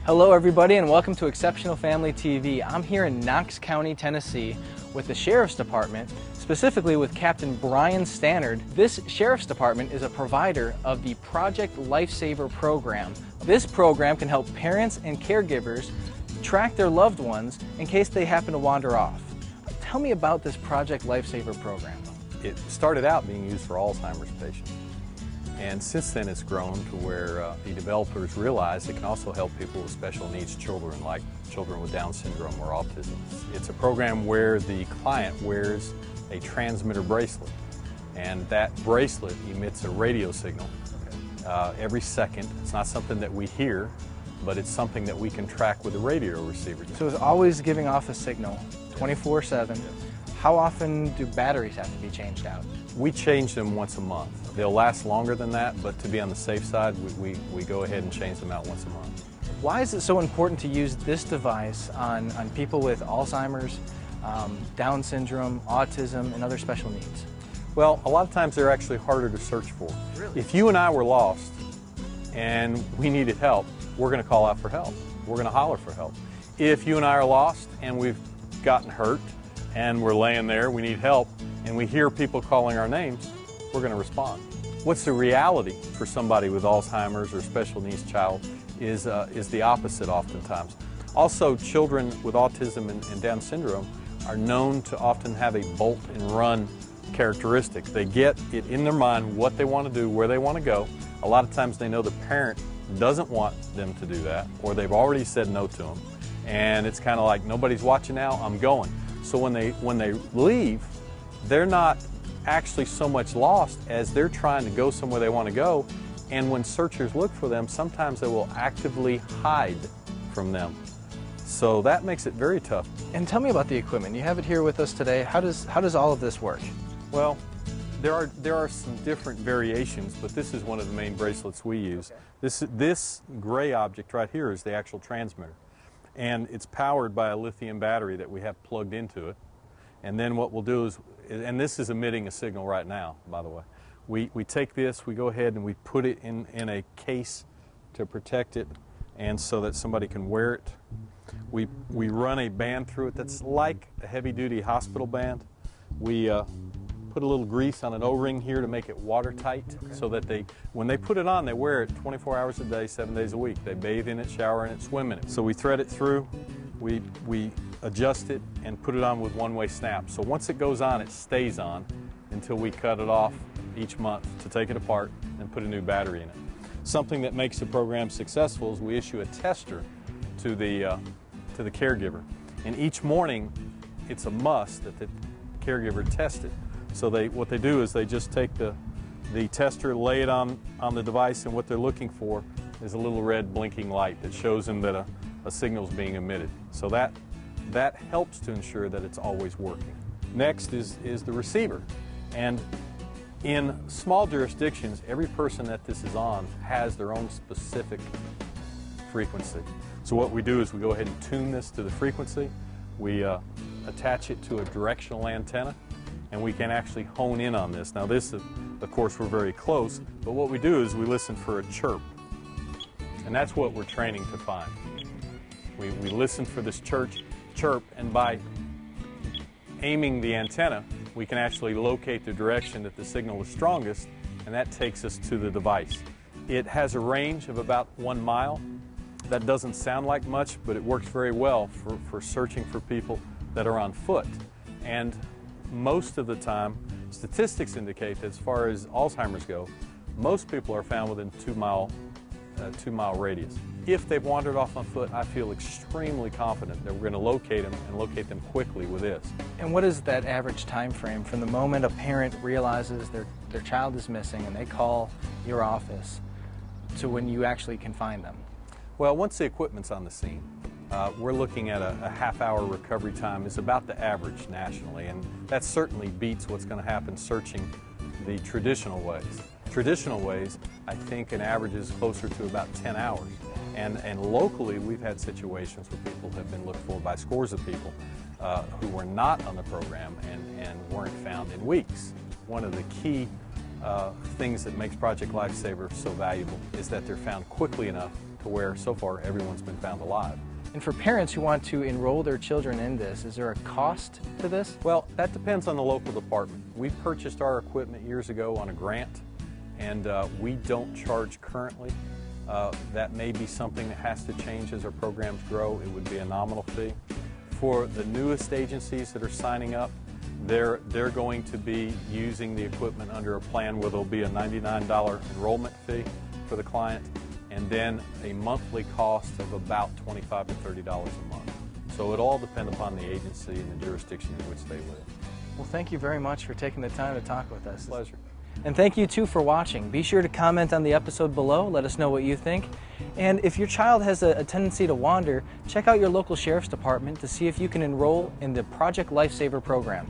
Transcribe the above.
Hello everybody and welcome to Exceptional Family TV. I'm here in Knox County, Tennessee with the Sheriff's Department, specifically with Captain Brian Stannard. This Sheriff's Department is a provider of the Project Lifesaver program. This program can help parents and caregivers track their loved ones in case they happen to wander off. Tell me about this Project Lifesaver program. It started out being used for Alzheimer's patients. And since then it's grown to where the developers realize it can also help people with special needs children, like children with Down syndrome or autism. It's a program where the client wears a transmitter bracelet, and that bracelet emits a radio signal every second. It's not something that we hear, but it's something that we can track with a radio receiver. So it's always giving off a signal 24/7. How often do batteries have to be changed out? We change them once a month. They'll last longer than that, but to be on the safe side, we go ahead and change them out once a month. Why is it so important to use this device on people with Alzheimer's, Down syndrome, autism, and other special needs? Well, a lot of times they're actually harder to search for. Really? If you and I were lost and we needed help, we're going to call out for help. We're going to holler for help. If you and I are lost and we've gotten hurt and we're laying there, we need help, and we hear people calling our names, we're going to respond. What's the reality for somebody with Alzheimer's or special needs child is the opposite oftentimes. Also, children with autism and Down syndrome are known to often have a bolt and run characteristic. They get it in their mind what they want to do, where they want to go. A lot of times they know the parent doesn't want them to do that, or they've already said no to them, and it's kind of like, nobody's watching now, I'm going. So when they leave, they're not actually so much lost as they're trying to go somewhere they want to go, and when searchers look for them, sometimes they will actively hide from them. So that makes it very tough. And tell me about the equipment. You have it here with us today. How does all of this work? Well, there are some different variations, but this is one of the main bracelets we use. Okay. This gray object right here is the actual transmitter, and it's powered by a lithium battery that we have plugged into it. And then what we'll do is, and this is emitting a signal right now, by the way, we take this, we go ahead and we put it in a case to protect it, and so that somebody can wear it. We run a band through it that's like a heavy-duty hospital band. We put a little grease on an O-ring here to make it watertight, so that when they put it on, they wear it 24 hours a day, 7 days a week. They bathe in it, shower in it, swim in it. So we thread it through, we adjust it and put it on with one-way snap. So once it goes on, it stays on until we cut it off each month to take it apart and put a new battery in it. Something that makes the program successful is we issue a tester to the caregiver, and each morning it's a must that the caregiver test it. So what they do is they just take the tester, lay it on the device, and what they're looking for is a little red blinking light that shows them that a signal is being emitted. So that helps to ensure that it's always working. Next is the receiver, and in small jurisdictions, every person that this is on has their own specific frequency. So what we do is we go ahead and tune this to the frequency, we attach it to a directional antenna, and we can actually hone in on this. Now this, of course, we're very close, but what we do is we listen for a chirp, and that's what we're training to find. We listen for this chirp, and by aiming the antenna, we can actually locate the direction that the signal is strongest, and that takes us to the device. It has a range of about 1 mile. That doesn't sound like much, but it works very well for searching for people that are on foot. And most of the time, statistics indicate that as far as Alzheimer's go, most people are found within 2 mile radius. If they've wandered off on foot, I feel extremely confident that we're going to locate them and locate them quickly with this. And what is that average time frame from the moment a parent realizes their child is missing and they call your office to when you actually can find them? Well, once the equipment's on the scene, we're looking at a half-hour recovery time is about the average nationally, and that certainly beats what's going to happen searching the traditional ways. Traditional ways, I think an average is closer to about 10 hours. And locally, we've had situations where people have been looked for by scores of people who were not on the program and weren't found in weeks. One of the key things that makes Project Lifesaver so valuable is that they're found quickly enough to where so far everyone's been found alive. And for parents who want to enroll their children in this, is there a cost to this? Well, that depends on the local department. We purchased our equipment years ago on a grant, and we don't charge currently. That may be something that has to change as our programs grow. It would be a nominal fee. For the newest agencies that are signing up, they're going to be using the equipment under a plan where there'll be a $99 enrollment fee for the client, and then a monthly cost of about $25 to $30 a month. So it all depends upon the agency and the jurisdiction in which they live. Well, thank you very much for taking the time to talk with us. Pleasure. And thank you too for watching. Be sure to comment on the episode below, let us know what you think. And if your child has a tendency to wander, check out your local sheriff's department to see if you can enroll in the Project Lifesaver program.